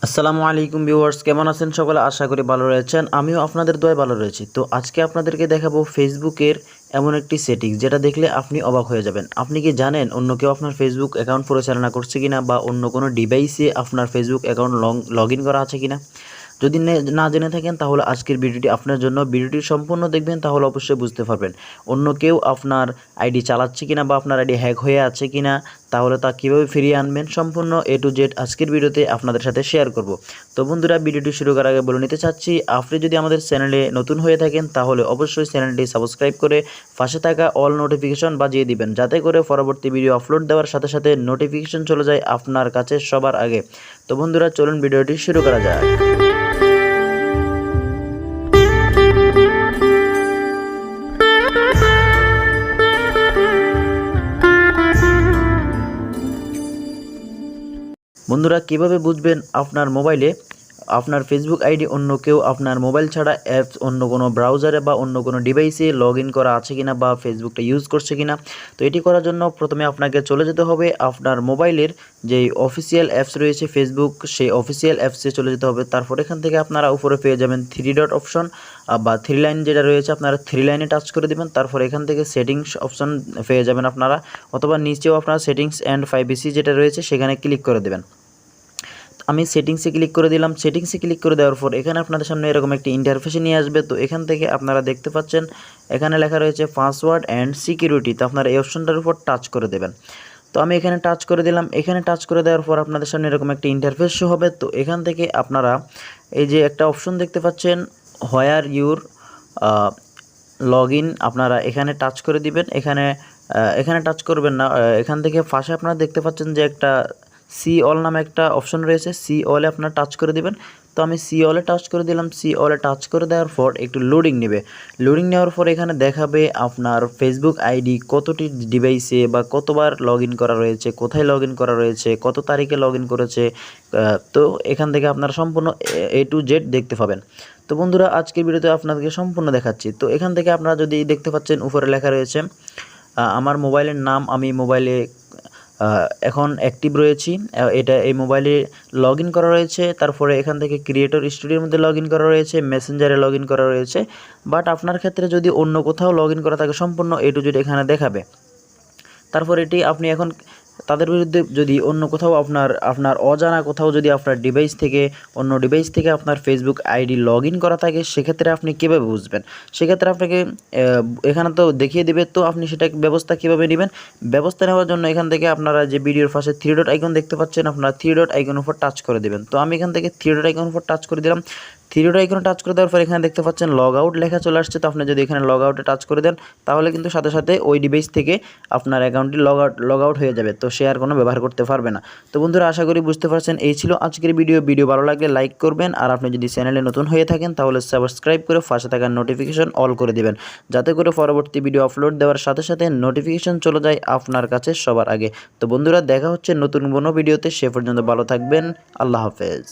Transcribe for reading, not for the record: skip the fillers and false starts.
আসসালামু আলাইকুম ভিউয়ার্স, কেমন আছেন সকলে? আশা করি ভালো রয়েছেন। আমিও আপনাদের দোয়ায় ভালো রয়েছি। তো আজকে আপনাদেরকে দেখাবো ফেসবুকের এমন একটি সেটিংস যেটা দেখলে আপনি অবাক হয়ে যাবেন। আপনি কি জানেন অন্য কেউ আপনার ফেসবুক অ্যাকাউন্ট পরিচালনা করছে কিনা, বা অন্য কোনো ডিভাইসে আপনার ফেসবুক অ্যাকাউন্ট লগ ইন করা আছে কিনা? যদি না জেনে থাকেন তাহলে আজকের ভিডিওটি আপনার জন্য। ভিডিওটি সম্পূর্ণ দেখবেন, তাহলে অবশ্যই বুঝতে পারবেন অন্য কেউ আপনার আইডি চালাচ্ছে কিনা বা আপনার আইডি হ্যাক হয়ে আছে কিনা, তাহলে তা কীভাবে ফিরিয়ে আনবেন সম্পূর্ণ A to Z আজকের ভিডিওতে আপনাদের সাথে শেয়ার করব। তো বন্ধুরা, ভিডিওটি শুরু করার আগে বলে নিতে চাচ্ছি, আপনি যদি আমাদের চ্যানেলে নতুন হয়ে থাকেন তাহলে অবশ্যই চ্যানেলটি সাবস্ক্রাইব করে পাশে থাকা অল নোটিফিকেশন বাজিয়ে দিবেন, যাতে করে পরবর্তী ভিডিও আপলোড দেওয়ার সাথে সাথে নোটিফিকেশন চলে যায় আপনার কাছে সবার আগে। তো বন্ধুরা, চলুন ভিডিওটি শুরু করা যায়। বন্ধুরা, কিভাবে বুঝবেন আপনার মোবাইলে আপনার ফেসবুক আইডি অন্য কেউ আপনার মোবাইল ছাড়া অ্যাপস অন্য কোনো ব্রাউজারে বা অন্য কোনো ডিভাইসে লগ ইন করা আছে কিনা বা ফেসবুকটা ইউজ করছে কিনা? তো এটি করার জন্য প্রথমে আপনাকে চলে যেতে হবে আপনার মোবাইলের যেই অফিসিয়াল অ্যাপস রয়েছে ফেসবুক, সেই অফিসিয়াল অ্যাপসে চলে যেতে হবে। তারপর এখান থেকে আপনারা উপরে পেয়ে যাবেন 3 ডট অপশন বা 3 লাইন যেটা রয়েছে, আপনারা 3 লাইনে টাচ করে দেবেন। তারপর এখান থেকে সেটিংস অপশন পেয়ে যাবেন আপনারা, অথবা নিচেও আপনারা সেটিংস অ্যান্ড প্রাইভেসি যেটা রয়েছে সেখানে ক্লিক করে দেবেন। আমি সেটিংসে ক্লিক করে দিলাম। সেটিংসে ক্লিক করে দেওয়ার পর এখানে আপনাদের সামনে এরকম একটি ইন্টারফেসে নিয়ে আসবে। তো এখান থেকে আপনারা দেখতে পাচ্ছেন এখানে লেখা রয়েছে পাসওয়ার্ড অ্যান্ড সিকিউরিটি। তো আপনারা এই অপশনটার উপর টাচ করে দেবেন। তো আমি এখানে টাচ করে দিলাম। এখানে টাচ করে দেওয়ার পর আপনাদের সামনে এরকম একটি ইন্টারফেস শো হবে। তো এখান থেকে আপনারা এই যে একটা অপশন দেখতে পাচ্ছেন, হোয়ার ইউর লগ ইন, আপনারা এখানে টাচ করে দিবেন। এখানে টাচ করবেন না, এখান থেকে পাশে আপনারা দেখতে পাচ্ছেন যে একটা সি অল নামে একটা অপশন রয়েছে, সি অলে আপনারা টাচ করে দিবেন। তো আমি সি অলে টাচ করে দিলাম। সি অলে টাচ করে দেওয়ার পর একটু লোডিং নেবে। লোডিং নেওয়ার পর এখানে দেখাবে আপনার ফেসবুক আইডি কতটি ডিভাইসে বা কতবার লগ ইন করা রয়েছে, কোথায় লগ ইন করা রয়েছে, কত তারিখে লগ ইন করেছে। তো এখান থেকে আপনারা সম্পূর্ণ A to Z দেখতে পাবেন। তো বন্ধুরা, আজকের ভিডিওতে আপনাদেরকে সম্পূর্ণ দেখাচ্ছি। তো এখান থেকে আপনারা যদি দেখতে পাচ্ছেন উপরে লেখা রয়েছে আমার মোবাইলের নাম, আমি মোবাইলে এখন অ্যাক্টিভ রয়েছি, এই মোবাইলে লগ ইন করা রয়েছে। তারপরে এখান থেকে ক্রিয়েটর স্টুডিওর মধ্যে লগ ইন করা রয়েছে, মেসেঞ্জারে লগ ইন করা রয়েছে। বাট আপনার ক্ষেত্রে যদি অন্য কোথাও লগ ইন করা থাকে সম্পূর্ণ A to Z এখানে দেখাবে। তারপর এটি আপনি এখন তাদের বিরুদ্ধে যদি অন্য কোথাও আপনার অজানা কোথাও যদি আপনার অন্য ডিভাইস থেকে আপনার ফেসবুক আইডি লগ ইন করা থাকে, সেক্ষেত্রে আপনি কীভাবে বুঝবেন? সেক্ষেত্রে আপনাকে এখানে তো দেখিয়ে দেবে। তো আপনি সেটা ব্যবস্থা কীভাবে নেবেন? ব্যবস্থা নেওয়ার জন্য এখান থেকে আপনারা যে ভিডিওর পাশে 3 ডট আইকন দেখতে পাচ্ছেন, আপনারা 3 ডট আইকনের উপর টাচ করে দেবেন। তো আমি এখান থেকে 3 ডট আইকনের উপর টাচ করে দিলাম। 3 ডট আইকনে টাচ করে দেওয়ার পর এখানে দেখতে পাচ্ছেন লগ আউট লেখা চলে আসছে। তো আপনি যদি এখানে লগ আউটে টাচ করে দেন, তাহলে কিন্তু সাথে সাথে ওই ডিভাইস থেকে আপনার অ্যাকাউন্টটি লগ আউট হয়ে যাবে। তো সে আর কোনো ব্যবহার করতে পারবে না। তো বন্ধুরা, আশা করি বুঝতে পারছেন। এই ছিল আজকের ভিডিও ভালো লাগলে লাইক করবেন, আর আপনি যদি চ্যানেলে নতুন হয়ে থাকেন তাহলে সাবস্ক্রাইব করে পাশে থাকা নোটিফিকেশন অল করে দিবেন, যাতে করে পরবর্তী ভিডিও আপলোড দেওয়ার সাথে সাথে নোটিফিকেশন চলে যায় আপনার কাছে সবার আগে। তো বন্ধুরা, দেখা হচ্ছে নতুন কোনো ভিডিওতে। সে পর্যন্ত ভালো থাকবেন। আল্লাহ হাফেজ।